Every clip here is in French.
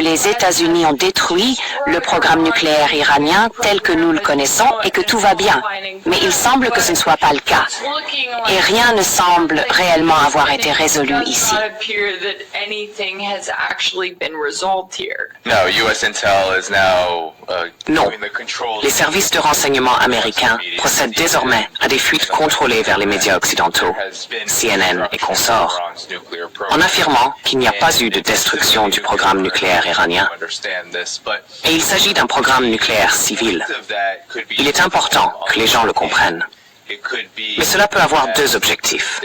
les États-Unis ont détruit le programme nucléaire iranien tel que nous le connaissons et que tout va bien. Mais il semble que ce ne soit pas le cas. Et rien ne semble réellement avoir été résolu ici. Non. Les services de renseignement américains procèdent désormais à des fuites contrôlées vers les médias occidentaux, CNN et consorts, en affirmant qu'il n'y a pas eu de destruction du programme nucléaire iranien. Et il s'agit d'un programme nucléaire civil. Il est important que les gens le comprennent. Mais cela peut avoir deux objectifs.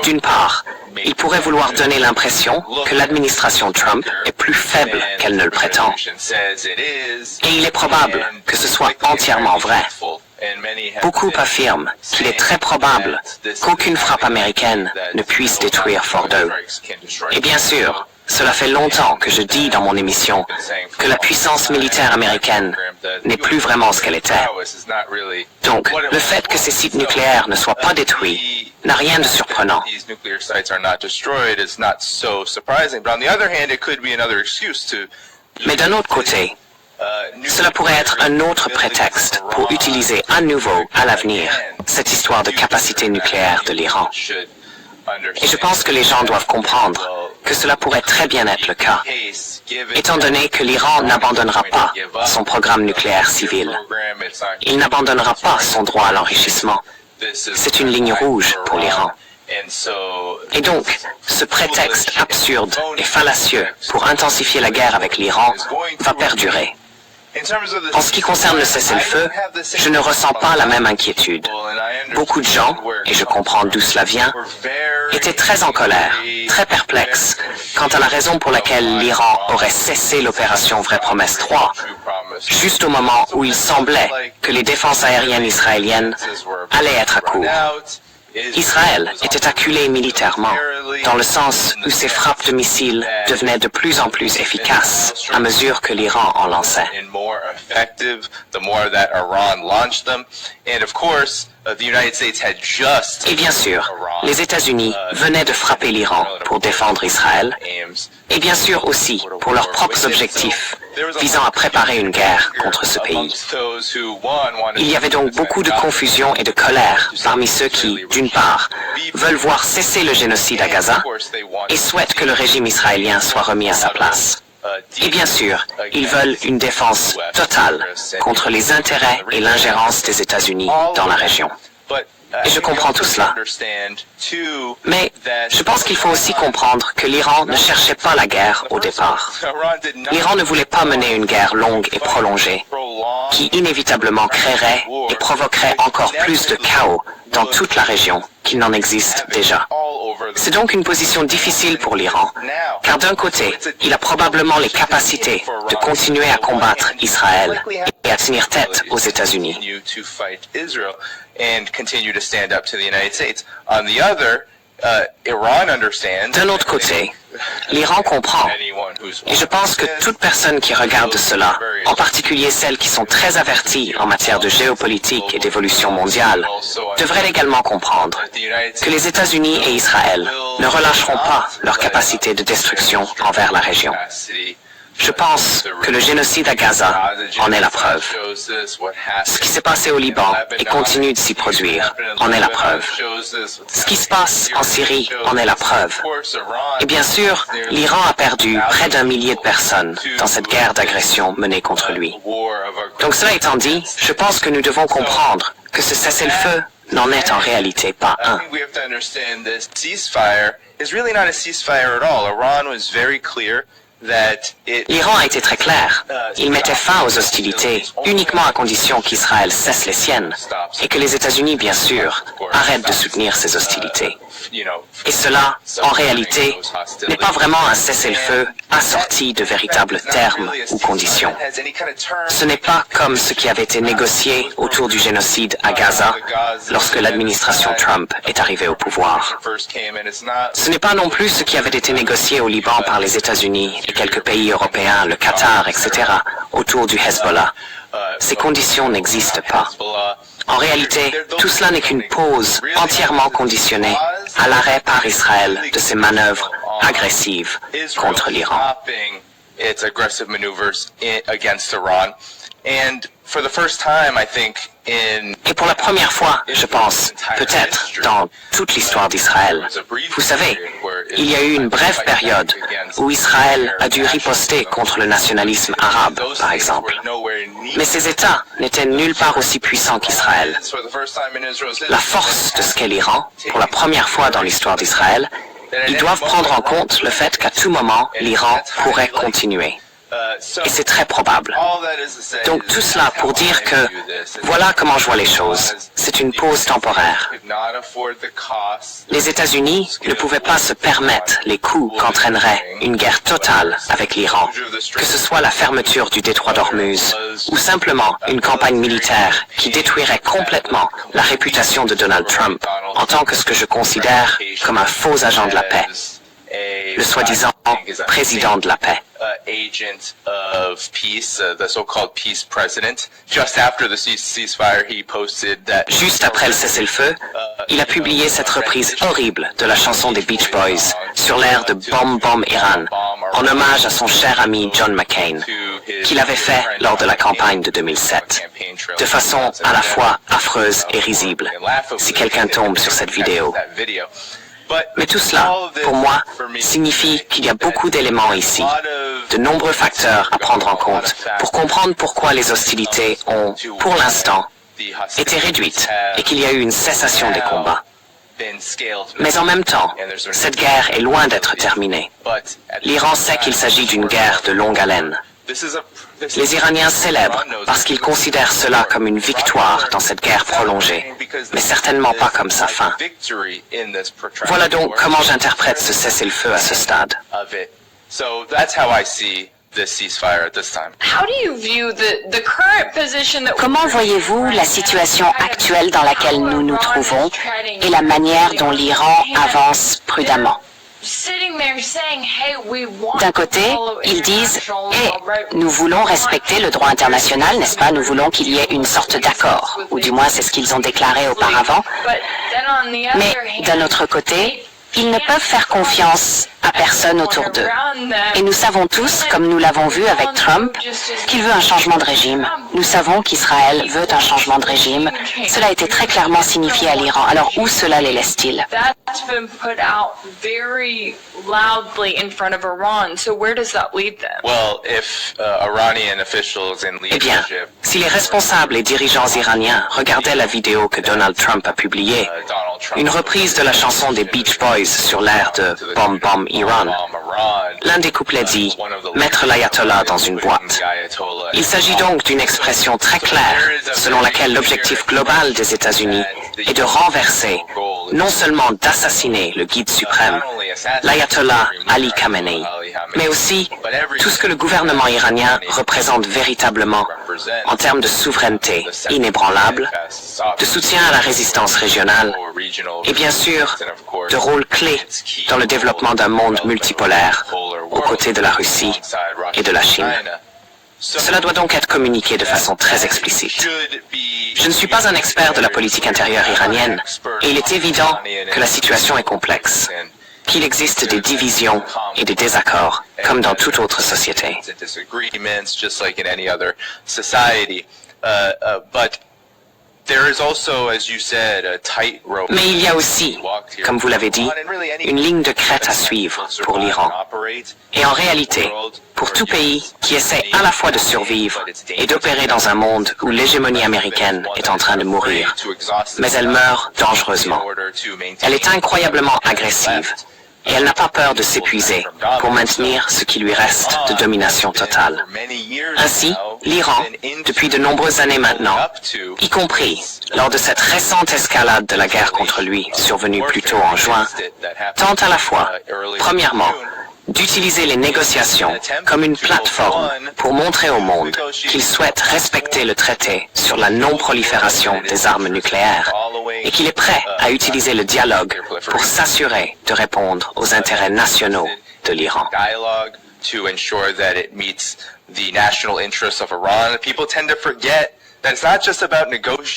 D'une part, ils pourraient vouloir donner l'impression que l'administration Trump est plus faible qu'elle ne le prétend. Et il est probable que ce soit entièrement vrai. Beaucoup affirment qu'il est très probable qu'aucune frappe américaine ne puisse détruire Fordow. Et bien sûr, cela fait longtemps que je dis dans mon émission que la puissance militaire américaine n'est plus vraiment ce qu'elle était. Donc, le fait que ces sites nucléaires ne soient pas détruits n'a rien de surprenant. Mais d'un autre côté, cela pourrait être un autre prétexte pour utiliser à nouveau, à l'avenir, cette histoire de capacité nucléaire de l'Iran. Et je pense que les gens doivent comprendre que cela pourrait très bien être le cas, étant donné que l'Iran n'abandonnera pas son programme nucléaire civil. Il n'abandonnera pas son droit à l'enrichissement. C'est une ligne rouge pour l'Iran. Et donc, ce prétexte absurde et fallacieux pour intensifier la guerre avec l'Iran va perdurer. En ce qui concerne le cessez-le-feu, je ne ressens pas la même inquiétude. Beaucoup de gens, et je comprends d'où cela vient, étaient très en colère, très perplexes quant à la raison pour laquelle l'Iran aurait cessé l'opération Vraie Promesse 3, juste au moment où il semblait que les défenses aériennes israéliennes allaient être à court. Israël était acculé militairement, dans le sens où ses frappes de missiles devenaient de plus en plus efficaces à mesure que l'Iran en lançait. Et bien sûr, les États-Unis venaient de frapper l'Iran pour défendre Israël, et bien sûr aussi pour leurs propres objectifs visant à préparer une guerre contre ce pays. Il y avait donc beaucoup de confusion et de colère parmi ceux qui, d'une part, veulent voir cesser le génocide à Gaza et souhaitent que le régime israélien soit remis à sa place. Et bien sûr, ils veulent une défense totale contre les intérêts et l'ingérence des États-Unis dans la région. Et je comprends tout cela. Mais je pense qu'il faut aussi comprendre que l'Iran ne cherchait pas la guerre au départ. L'Iran ne voulait pas mener une guerre longue et prolongée, qui inévitablement créerait et provoquerait encore plus de chaos dans toute la région qu'il n'en existe déjà. C'est donc une position difficile pour l'Iran, car d'un côté, il a probablement les capacités de continuer à combattre Israël et à tenir tête aux États-Unis. D'un autre côté, l'Iran comprend, et je pense que toute personne qui regarde cela, en particulier celles qui sont très averties en matière de géopolitique et d'évolution mondiale, devrait également comprendre que les États-Unis et Israël ne relâcheront pas leur capacité de destruction envers la région. Je pense que le génocide à Gaza en est la preuve. Ce qui s'est passé au Liban et continue de s'y produire en est la preuve. Ce qui se passe en Syrie en est la preuve. Et bien sûr, l'Iran a perdu près d'1 millier de personnes dans cette guerre d'agression menée contre lui. Donc cela étant dit, je pense que nous devons comprendre que ce cessez-le-feu n'en est en réalité pas un. L'Iran a été très clair. Il mettait fin aux hostilités uniquement à condition qu'Israël cesse les siennes et que les États-Unis, bien sûr, arrêtent de soutenir ces hostilités. Et cela, en réalité, n'est pas vraiment un cessez-le-feu assorti de véritables termes ou conditions. Ce n'est pas comme ce qui avait été négocié autour du génocide à Gaza lorsque l'administration Trump est arrivée au pouvoir. Ce n'est pas non plus ce qui avait été négocié au Liban par les États-Unis et quelques pays européens, le Qatar, etc., autour du Hezbollah. Ces conditions n'existent pas. En réalité, tout cela n'est qu'une pause entièrement conditionnée à l'arrêt par Israël de ses manœuvres agressives contre l'Iran. its aggressive maneuvers against Iran. And for the first time, I think, Et pour la première fois, je pense, peut-être dans toute l'histoire d'Israël, vous savez, il y a eu une brève période où Israël a dû riposter contre le nationalisme arabe, par exemple. Mais ces États n'étaient nulle part aussi puissants qu'Israël. La force de ce qu'est l'Iran, pour la première fois dans l'histoire d'Israël, ils doivent prendre en compte le fait qu'à tout moment, l'Iran pourrait continuer. Et c'est très probable. Donc tout cela pour dire que voilà comment je vois les choses. C'est une pause temporaire. Les États-Unis ne pouvaient pas se permettre les coûts qu'entraînerait une guerre totale avec l'Iran, que ce soit la fermeture du détroit d'Ormuz ou simplement une campagne militaire qui détruirait complètement la réputation de Donald Trump en tant que ce que je considère comme un faux agent de la paix, le soi-disant président de la paix. Agent of peace, the so-called peace president. Just after the ceasefire, he posted that. Juste après le cessez-le-feu, il a publié cette reprise horrible de la chanson des Beach Boys sur l'air de Bomb Bomb Iran, en hommage à son cher ami John McCain, qu'il avait fait lors de la campagne de 2007, de façon à la fois affreuse et risible, si quelqu'un tombe sur cette vidéo. Mais tout cela, pour moi, signifie qu'il y a beaucoup d'éléments ici, de nombreux facteurs à prendre en compte pour comprendre pourquoi les hostilités ont, pour l'instant, été réduites et qu'il y a eu une cessation des combats. Mais en même temps, cette guerre est loin d'être terminée. L'Iran sait qu'il s'agit d'une guerre de longue haleine. Les Iraniens célèbrent parce qu'ils considèrent cela comme une victoire dans cette guerre prolongée, mais certainement pas comme sa fin. Voilà donc comment j'interprète ce cessez-le-feu à ce stade. Comment voyez-vous la situation actuelle dans laquelle nous nous trouvons et la manière dont l'Iran avance prudemment? D'un côté, ils disent « Eh, nous voulons respecter le droit international, n'est-ce pas? Nous voulons qu'il y ait une sorte d'accord. » Ou du moins, c'est ce qu'ils ont déclaré auparavant. Mais d'un autre côté, ils ne peuvent faire confiance à personne autour d'eux. Et nous savons tous, comme nous l'avons vu avec Trump, qu'il veut un changement de régime. Nous savons qu'Israël veut un changement de régime. Cela a été très clairement signifié à l'Iran. Alors où cela les laisse-t-il? Eh bien, si les responsables et dirigeants iraniens regardaient la vidéo que Donald Trump a publiée, une reprise de la chanson des Beach Boys sur l'air de Bomb Bomb Iran, l'un des couplets dit « Mettre l'ayatollah dans une boîte ». Il s'agit donc d'une expression très claire selon laquelle l'objectif global des États-Unis est de renverser, non seulement d'assassiner le guide suprême, l'ayatollah Ali Khamenei, mais aussi tout ce que le gouvernement iranien représente véritablement en termes de souveraineté inébranlable, de soutien à la résistance régionale et bien sûr de rôle clé dans le développement d'un monde multipolaire aux côtés de la Russie et de la Chine. Cela doit donc être communiqué de façon très explicite. Je ne suis pas un expert de la politique intérieure iranienne et il est évident que la situation est complexe, qu'il existe des divisions et des désaccords, comme dans toute autre société. Mais il y a aussi, comme vous l'avez dit, une ligne de crête à suivre pour l'Iran. Et en réalité, pour tout pays qui essaie à la fois de survivre et d'opérer dans un monde où l'hégémonie américaine est en train de mourir, mais elle meurt dangereusement. Elle est incroyablement agressive. Et elle n'a pas peur de s'épuiser pour maintenir ce qui lui reste de domination totale. Ainsi, l'Iran, depuis de nombreuses années maintenant, y compris lors de cette récente escalade de la guerre contre lui survenue plus tôt en juin, tente à la fois, premièrement, d'utiliser les négociations comme une plateforme pour montrer au monde qu'il souhaite respecter le traité sur la non-prolifération des armes nucléaires et qu'il est prêt à utiliser le dialogue pour s'assurer de répondre aux intérêts nationaux de l'Iran.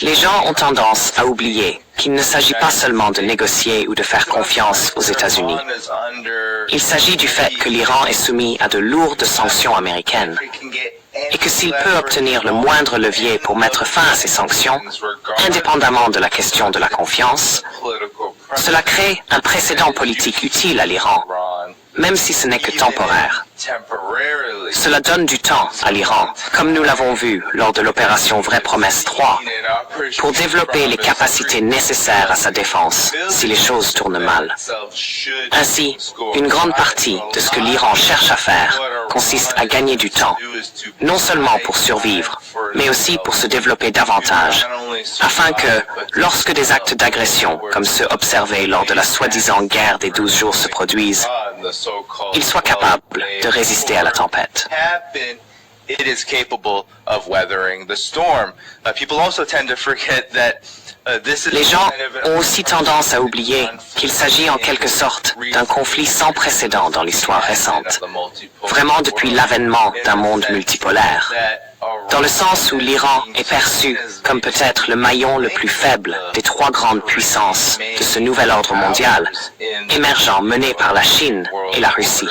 Les gens ont tendance à oublier qu'il ne s'agit pas seulement de négocier ou de faire confiance aux États-Unis. Il s'agit du fait que l'Iran est soumis à de lourdes sanctions américaines et que s'il peut obtenir le moindre levier pour mettre fin à ces sanctions, indépendamment de la question de la confiance, cela crée un précédent politique utile à l'Iran, même si ce n'est que temporaire. Cela donne du temps à l'Iran, comme nous l'avons vu lors de l'opération Vraie Promesse 3, pour développer les capacités nécessaires à sa défense si les choses tournent mal. Ainsi, une grande partie de ce que l'Iran cherche à faire consiste à gagner du temps, non seulement pour survivre, mais aussi pour se développer davantage, afin que, lorsque des actes d'agression, comme ceux observés lors de la soi-disant guerre des 12 jours se produisent, ils soient capables de résister à la tempête. It is capable of weathering the storm. People also tend to forget that this is Les gens ont aussi tendance à oublier qu'il s'agit en quelque sorte d'un conflit sans précédent dans l'histoire récente, vraiment depuis l'avènement d'un monde multipolaire, dans le sens où l'Iran est perçu comme peut-être le maillon le plus faible des trois grandes puissances de ce nouvel ordre mondial, émergent mené par la Chine et la Russie.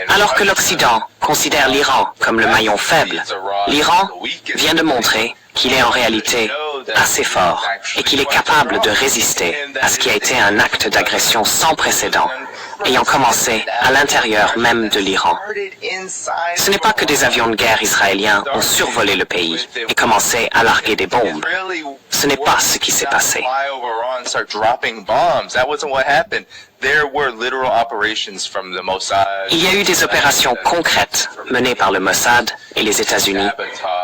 Alors que l'Occident considère l'Iran comme le maillon faible, l'Iran vient de montrer qu'il est en réalité assez fort et qu'il est capable de résister à ce qui a été un acte d'agression sans précédent, ayant commencé à l'intérieur même de l'Iran. Ce n'est pas que des avions de guerre israéliens ont survolé le pays et commencé à larguer des bombes. Ce n'est pas ce qui s'est passé. Il y a eu des opérations concrètes menées par le Mossad et les États-Unis,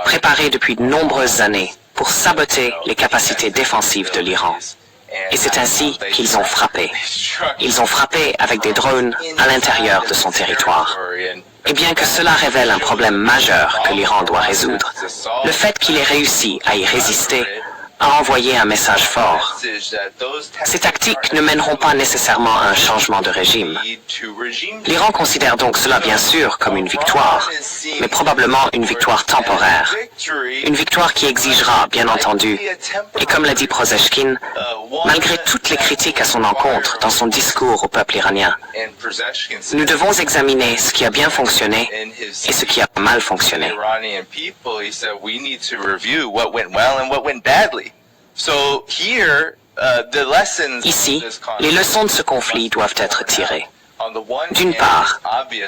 préparées depuis de nombreuses années pour saboter les capacités défensives de l'Iran. Et c'est ainsi qu'ils ont frappé. Ils ont frappé avec des drones à l'intérieur de son territoire. Et bien que cela révèle un problème majeur que l'Iran doit résoudre, le fait qu'il ait réussi à y résister a envoyé un message fort. Ces tactiques ne mèneront pas nécessairement à un changement de régime. L'Iran considère donc cela bien sûr comme une victoire, mais probablement une victoire temporaire. Une victoire qui exigera, bien entendu, et comme l'a dit Prozeshkin, malgré toutes les critiques à son encontre dans son discours au peuple iranien, nous devons examiner ce qui a bien fonctionné et ce qui a mal fonctionné. Ici, les leçons de ce conflit doivent être tirées. D'une part,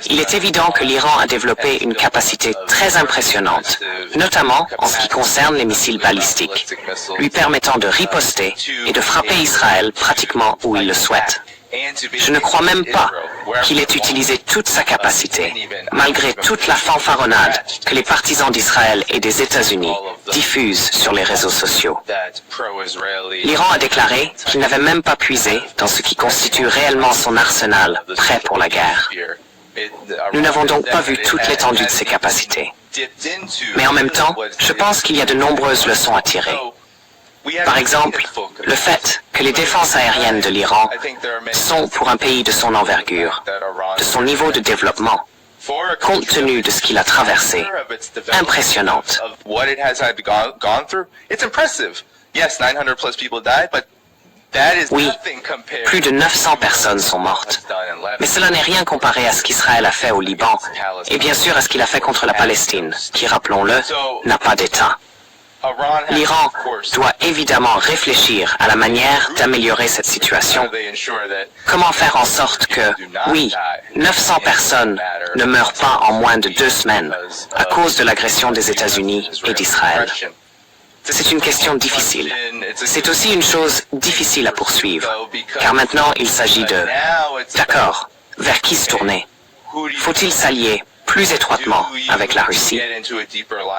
il est évident que l'Iran a développé une capacité très impressionnante, notamment en ce qui concerne les missiles balistiques, lui permettant de riposter et de frapper Israël pratiquement où il le souhaite. Je ne crois même pas qu'il ait utilisé toute sa capacité, malgré toute la fanfaronnade que les partisans d'Israël et des États-Unis diffusent sur les réseaux sociaux. L'Iran a déclaré qu'il n'avait même pas puisé dans ce qui constitue réellement son arsenal prêt pour la guerre. Nous n'avons donc pas vu toute l'étendue de ses capacités. Mais en même temps, je pense qu'il y a de nombreuses leçons à tirer. Par exemple, le fait que les défenses aériennes de l'Iran sont, pour un pays de son envergure, de son niveau de développement, compte tenu de ce qu'il a traversé, impressionnantes. Oui, plus de 900 personnes sont mortes. Mais cela n'est rien comparé à ce qu'Israël a fait au Liban, et bien sûr à ce qu'il a fait contre la Palestine, qui, rappelons-le, n'a pas d'État. L'Iran doit évidemment réfléchir à la manière d'améliorer cette situation. Comment faire en sorte que, oui, 900 personnes ne meurent pas en moins de 2 semaines à cause de l'agression des États-Unis et d'Israël. C'est une question difficile. C'est aussi une chose difficile à poursuivre, car maintenant il s'agit de, d'accord, vers qui se tourner? Faut-il s'allier plus étroitement avec la Russie?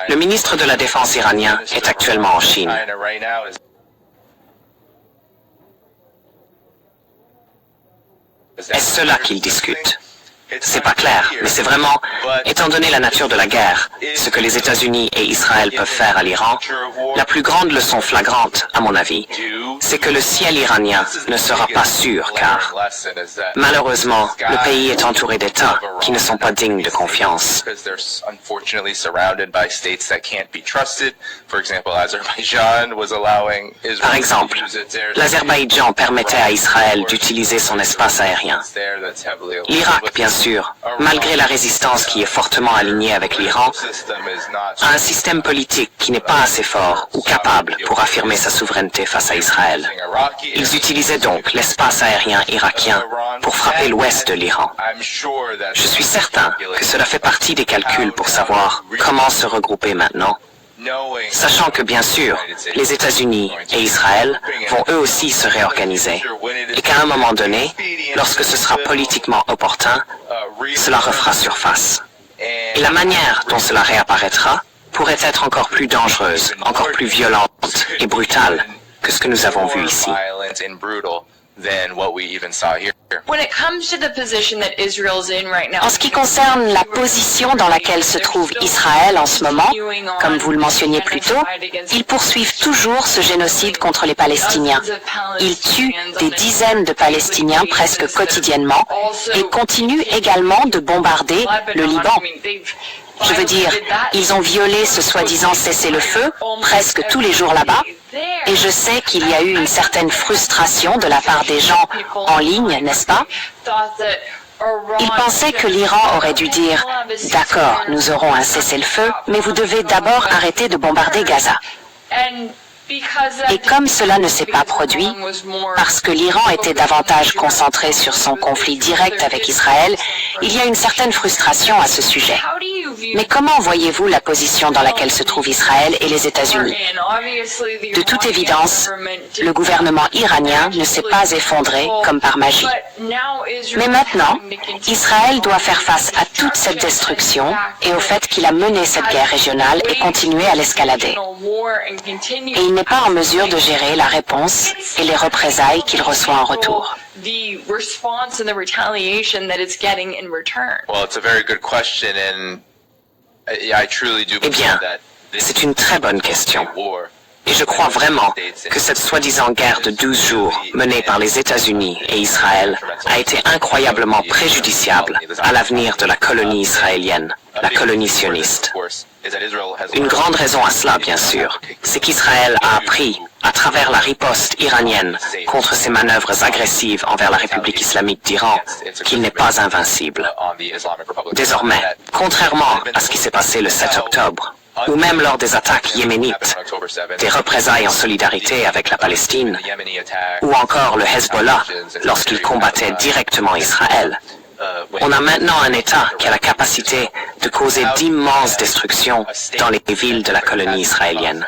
Le ministre de la Défense iranien est actuellement en Chine. Est-ce cela qu'il discute? C'est pas clair, mais c'est vraiment, étant donné la nature de la guerre, ce que les États-Unis et Israël peuvent faire à l'Iran, la plus grande leçon flagrante, à mon avis, c'est que le ciel iranien ne sera pas sûr, car malheureusement, le pays est entouré d'États qui ne sont pas dignes de confiance. Par exemple, l'Azerbaïdjan permettait à Israël d'utiliser son espace aérien. L'Irak, bien sûr, malgré la résistance qui est fortement alignée avec l'Iran, a un système politique qui n'est pas assez fort ou capable pour affirmer sa souveraineté face à Israël. Ils utilisaient donc l'espace aérien irakien pour frapper l'ouest de l'Iran. Je suis certain que cela fait partie des calculs pour savoir comment se regrouper maintenant, sachant que, bien sûr, les États-Unis et Israël vont eux aussi se réorganiser, et qu'à un moment donné, lorsque ce sera politiquement opportun, cela refera surface. Et la manière dont cela réapparaîtra pourrait être encore plus dangereuse, encore plus violente et brutale que ce que nous avons vu ici. En ce qui concerne la position dans laquelle se trouve Israël en ce moment, comme vous le mentionniez plus tôt, ils poursuivent toujours ce génocide contre les Palestiniens. Ils tuent des dizaines de Palestiniens presque quotidiennement et continuent également de bombarder le Liban. Je veux dire, ils ont violé ce soi-disant cessez-le-feu presque tous les jours là-bas, et je sais qu'il y a eu une certaine frustration de la part des gens en ligne, n'est-ce pas? Ils pensaient que l'Iran aurait dû dire « D'accord, nous aurons un cessez-le-feu, mais vous devez d'abord arrêter de bombarder Gaza ». Et comme cela ne s'est pas produit, parce que l'Iran était davantage concentré sur son conflit direct avec Israël, il y a une certaine frustration à ce sujet. Mais comment voyez-vous la position dans laquelle se trouvent Israël et les États-Unis? De toute évidence, le gouvernement iranien ne s'est pas effondré comme par magie. Mais maintenant, Israël doit faire face à toute cette destruction et au fait qu'il a mené cette guerre régionale et continué à l'escalader. Et il n'est pas en mesure de gérer la réponse et les représailles qu'il reçoit en retour. The response and the retaliation that it's getting in return. Well, it's a very good question, and I truly do believe that c'est une très bonne question. Et je crois vraiment que cette soi-disant guerre de 12 jours menée par les États-Unis et Israël a été incroyablement préjudiciable à l'avenir de la colonie israélienne, la colonie sioniste. Une grande raison à cela, bien sûr, c'est qu'Israël a appris, à travers la riposte iranienne contre ses manœuvres agressives envers la République islamique d'Iran, qu'il n'est pas invincible. Désormais, contrairement à ce qui s'est passé le 7 octobre, ou même lors des attaques yéménites, des représailles en solidarité avec la Palestine, ou encore le Hezbollah lorsqu'il combattait directement Israël, on a maintenant un État qui a la capacité de causer d'immenses destructions dans les villes de la colonie israélienne.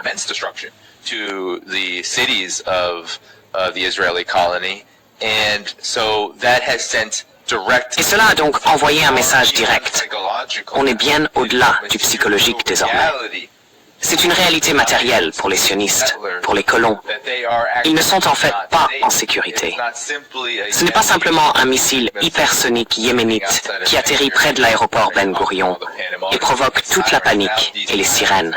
Et cela a donc envoyé un message direct. On est bien au-delà du psychologique désormais. C'est une réalité matérielle pour les sionistes, pour les colons. Ils ne sont en fait pas en sécurité. Ce n'est pas simplement un missile hypersonique yéménite qui atterrit près de l'aéroport Ben Gurion et provoque toute la panique et les sirènes.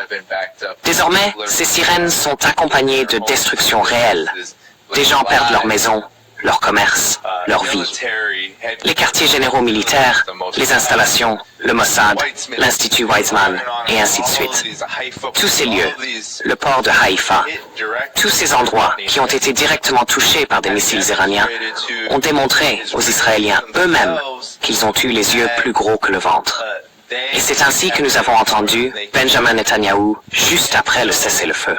Désormais, ces sirènes sont accompagnées de destruction réelle. Des gens perdent leur maison, leur commerce, leur vie. Les quartiers généraux militaires, les installations, le Mossad, l'Institut Weizmann, et ainsi de suite. Tous ces lieux, le port de Haïfa, tous ces endroits qui ont été directement touchés par des missiles iraniens, ont démontré aux Israéliens eux-mêmes qu'ils ont eu les yeux plus gros que le ventre. Et c'est ainsi que nous avons entendu Benjamin Netanyahou juste après le cessez-le-feu.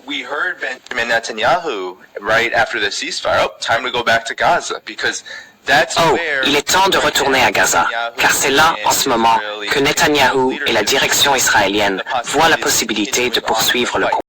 We heard Benjamin Netanyahu right after the ceasefire. Oh, time to go back to Gaza because that's where. Il est temps de retourner à Gaza, car c'est là, en ce moment, que Netanyahou et la direction israélienne voient la possibilité de poursuivre le combat.